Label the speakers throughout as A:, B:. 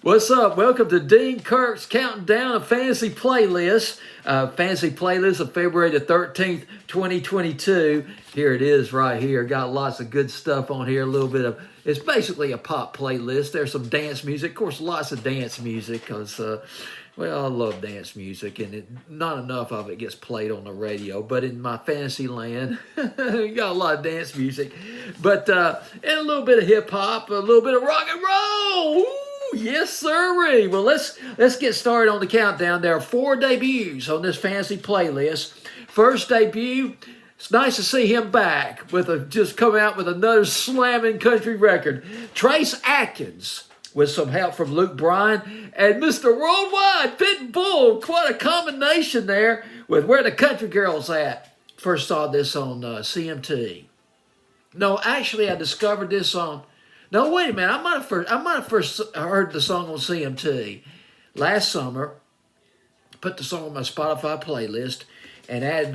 A: What's up? Welcome to Dean Kirk's Counting Down a Fantasy Playlist. Fantasy Playlist of February the 13th, 2022. Here it is right here. Got lots of good stuff on here. A little bit of, it's basically a pop playlist. There's some dance music. Of course, lots of dance music because, well, I love dance music and not enough of it gets played on the radio. But in my fantasy land, you got a lot of dance music. But, and a little bit of hip hop, a little bit of rock and roll. Ooh. Yes, sirree. Well, let's get started on the countdown. There are 4 debuts on this fantasy playlist. First debut, it's nice to see him back with just come out with another slamming country record. Trace Adkins with some help from Bryan and Mr. Worldwide Pitbull. Quite a combination there with Where the Country Girl's At. First saw this on CMT. No, actually, I discovered this on. No, wait a minute. I might have first heard the song on CMT last summer. Put the song on my Spotify playlist and added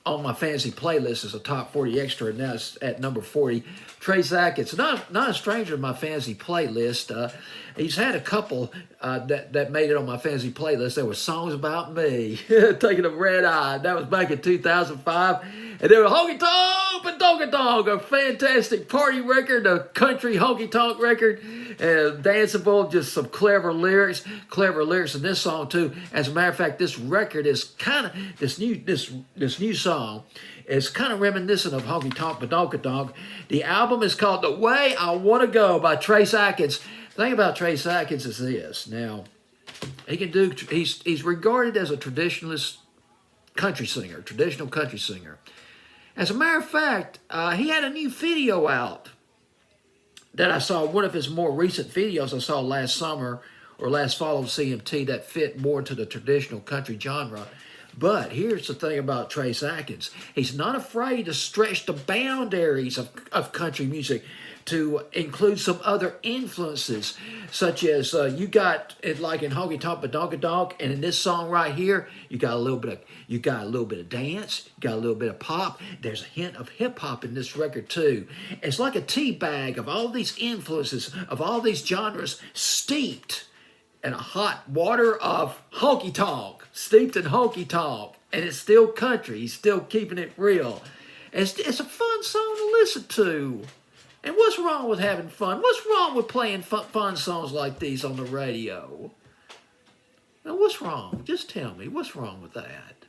A: on my fantasy playlist as a top 40 extra. And now it's at number 40. Trace Adkins, not a stranger in my fantasy playlist. He's had a couple that made it on my fantasy playlist. There were Songs About Me, Taking a Red Eye. That was back in 2005. And there were Honky Tonk and Donky Donk, a fantastic party record, a country honky tonk record, and danceable, just some clever lyrics in this song too. As a matter of fact, this record is kind of this new song is kind of reminiscent of Honky Tonk but Donky Donk. The album is called The Way I Want to Go by Trace Adkins. The thing about Trace Adkins is this. Now, he's regarded as a traditional country singer. As a matter of fact, he had a new video out that I saw, one of his more recent videos I saw last summer or last fall on CMT that fit more into the traditional country genre. But here's the thing about Trace Adkins. He's not afraid to stretch the boundaries of country music to include some other influences, such as you got it like in Honky Tonk but Donky Donk, and in this song right here, you got a little bit of dance, you got a little bit of pop. There's a hint of hip hop in this record too. It's like a tea bag of all these influences, of all these genres, steeped in a hot water of honky tonk, steeped in honky tonk, and it's still country. He's still keeping it real. It's a fun song to listen to. And what's wrong with having fun? What's wrong with playing fun songs like these on the radio? Now, what's wrong? Just tell me, what's wrong with that?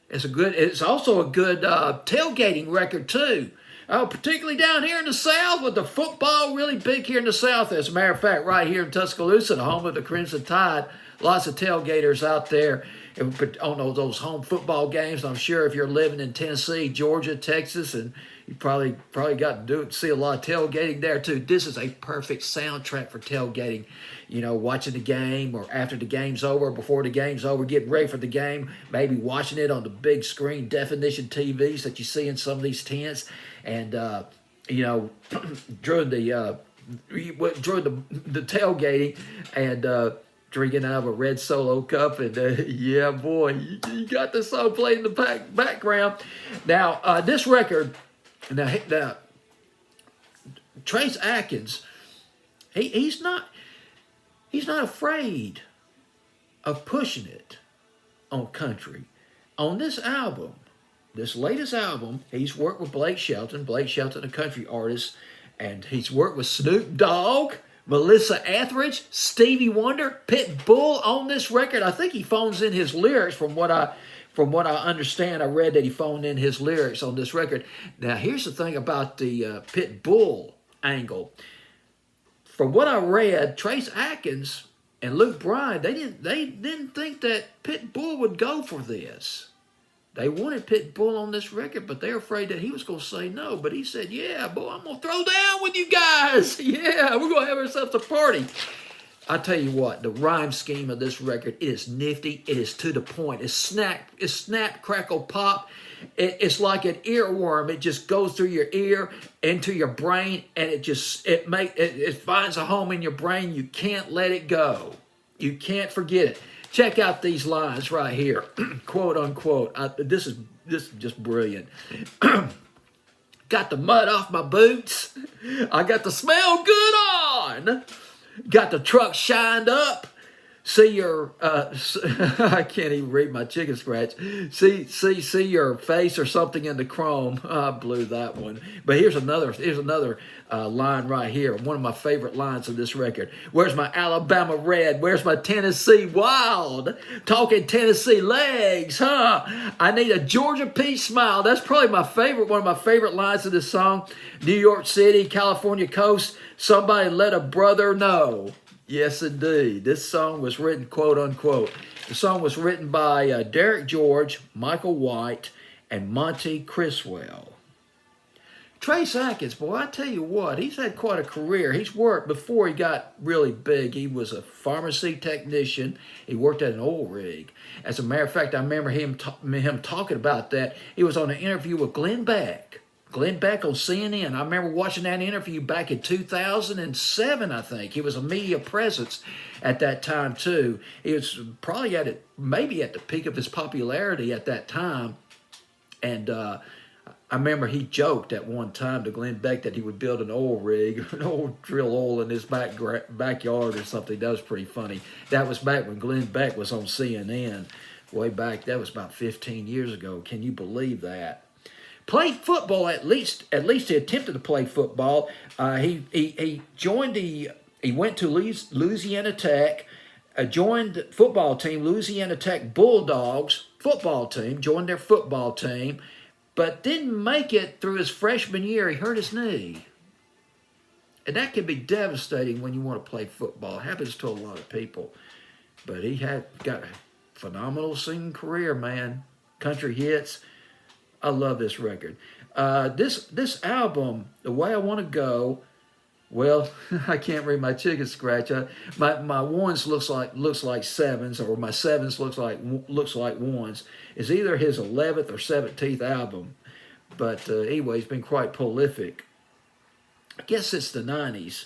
A: It's also a good tailgating record too. Particularly down here in the South with the football really big here in the South. As a matter of fact, right here in Tuscaloosa, the home of the Crimson Tide, lots of tailgaters out there on those home football games. I'm sure if you're living in Tennessee, Georgia, Texas, and you probably got to see a lot of tailgating there too. This is a perfect soundtrack for tailgating. You know, watching the game or after the game's over, before the game's over, getting ready for the game, maybe watching it on the big screen definition TVs that you see in some of these tents. And, you know, during the tailgating and drinking out of a red Solo cup. And, yeah, boy, you got the song playing in the background. Now, this record, now Trace Adkins, he's not afraid of pushing it on country. On this album, this latest album, he's worked with Blake Shelton, a country artist, and he's worked with Snoop Dogg, Melissa Etheridge, Stevie Wonder, Pitbull on this record. I think he phones in his lyrics from what I understand. I read that he phoned in his lyrics on this record. Now, here's the thing about the Pitbull angle. From what I read, Trace Adkins and Bryan, they didn't think that Pitbull would go for this. They wanted Pitbull on this record, but they're afraid that he was going to say no. But he said, yeah, boy, I'm going to throw down with you guys. Yeah, we're going to have ourselves a party. I tell you what, the rhyme scheme of this record, it is nifty. It is to the point. It's snap, crackle, pop. It's like an earworm. It just goes through your ear, into your brain, and it finds a home in your brain. You can't let it go. You can't forget it. Check out these lines right here, quote unquote. This is just brilliant. Got the mud off my boots. I got the smell good on. Got the truck shined up. See your, I can't even read my chicken scratch. See your face or something in the chrome. I blew that one. But here's another line right here. One of my favorite lines of this record. Where's my Alabama Red? Where's my Tennessee Wild? Talking Tennessee legs, huh? I need a Georgia Peach smile. That's probably my favorite, one of my favorite lines of this song. New York City, California coast. Somebody let a brother know. Yes, indeed. This song was written, quote unquote. The song was written by Derek George, Michael White, and Monty Criswell. Trace Adkins, boy, I tell you what, he's had quite a career. He's worked, before he got really big, he was a pharmacy technician. He worked at an oil rig. As a matter of fact, I remember him talking about that. He was on an interview with Glenn Beck. Glenn Beck on CNN. I remember watching that interview back in 2007, I think. He was a media presence at that time, too. He was probably maybe at the peak of his popularity at that time. And I remember he joked at one time to Glenn Beck that he would build an oil rig, drill oil in his backyard or something. That was pretty funny. That was back when Glenn Beck was on CNN. Way back, that was about 15 years ago. Can you believe that? Played football, at least he attempted to play football. He went to Louisiana Tech, joined the football team, Louisiana Tech Bulldogs football team, joined their football team, but didn't make it through his freshman year. He hurt his knee. And that can be devastating when you want to play football. It happens to a lot of people. But he got a phenomenal singing career, man. Country hits. I love this record. This album, The Way I Want to Go, well, I can't read my chicken scratch. My ones looks like sevens, or my sevens looks like ones. It's either his 11th or 17th album, but anyway, he's been quite prolific. I guess it's the 90s.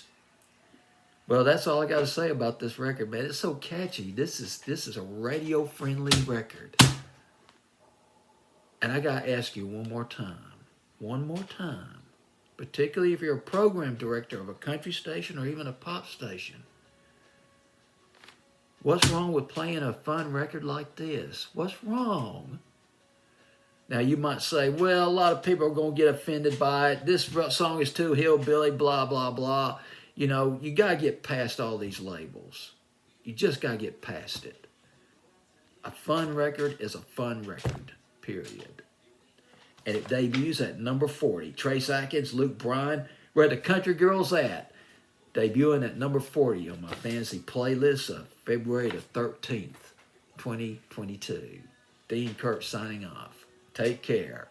A: Well, that's all I got to say about this record, man. It's so catchy. This is a radio-friendly record. And I got to ask you one more time, particularly if you're a program director of a country station or even a pop station. What's wrong with playing a fun record like this? What's wrong? Now, you might say, well, a lot of people are going to get offended by it. This song is too hillbilly, blah, blah, blah. You know, you got to get past all these labels. You just got to get past it. A fun record is a fun record. Period. And it debuts at number 40. Trace Adkins, Luke Bryan, where the country girls at? Debuting at number 40 on my fantasy playlist of February the 13th, 2022. Dean Kirk signing off. Take care.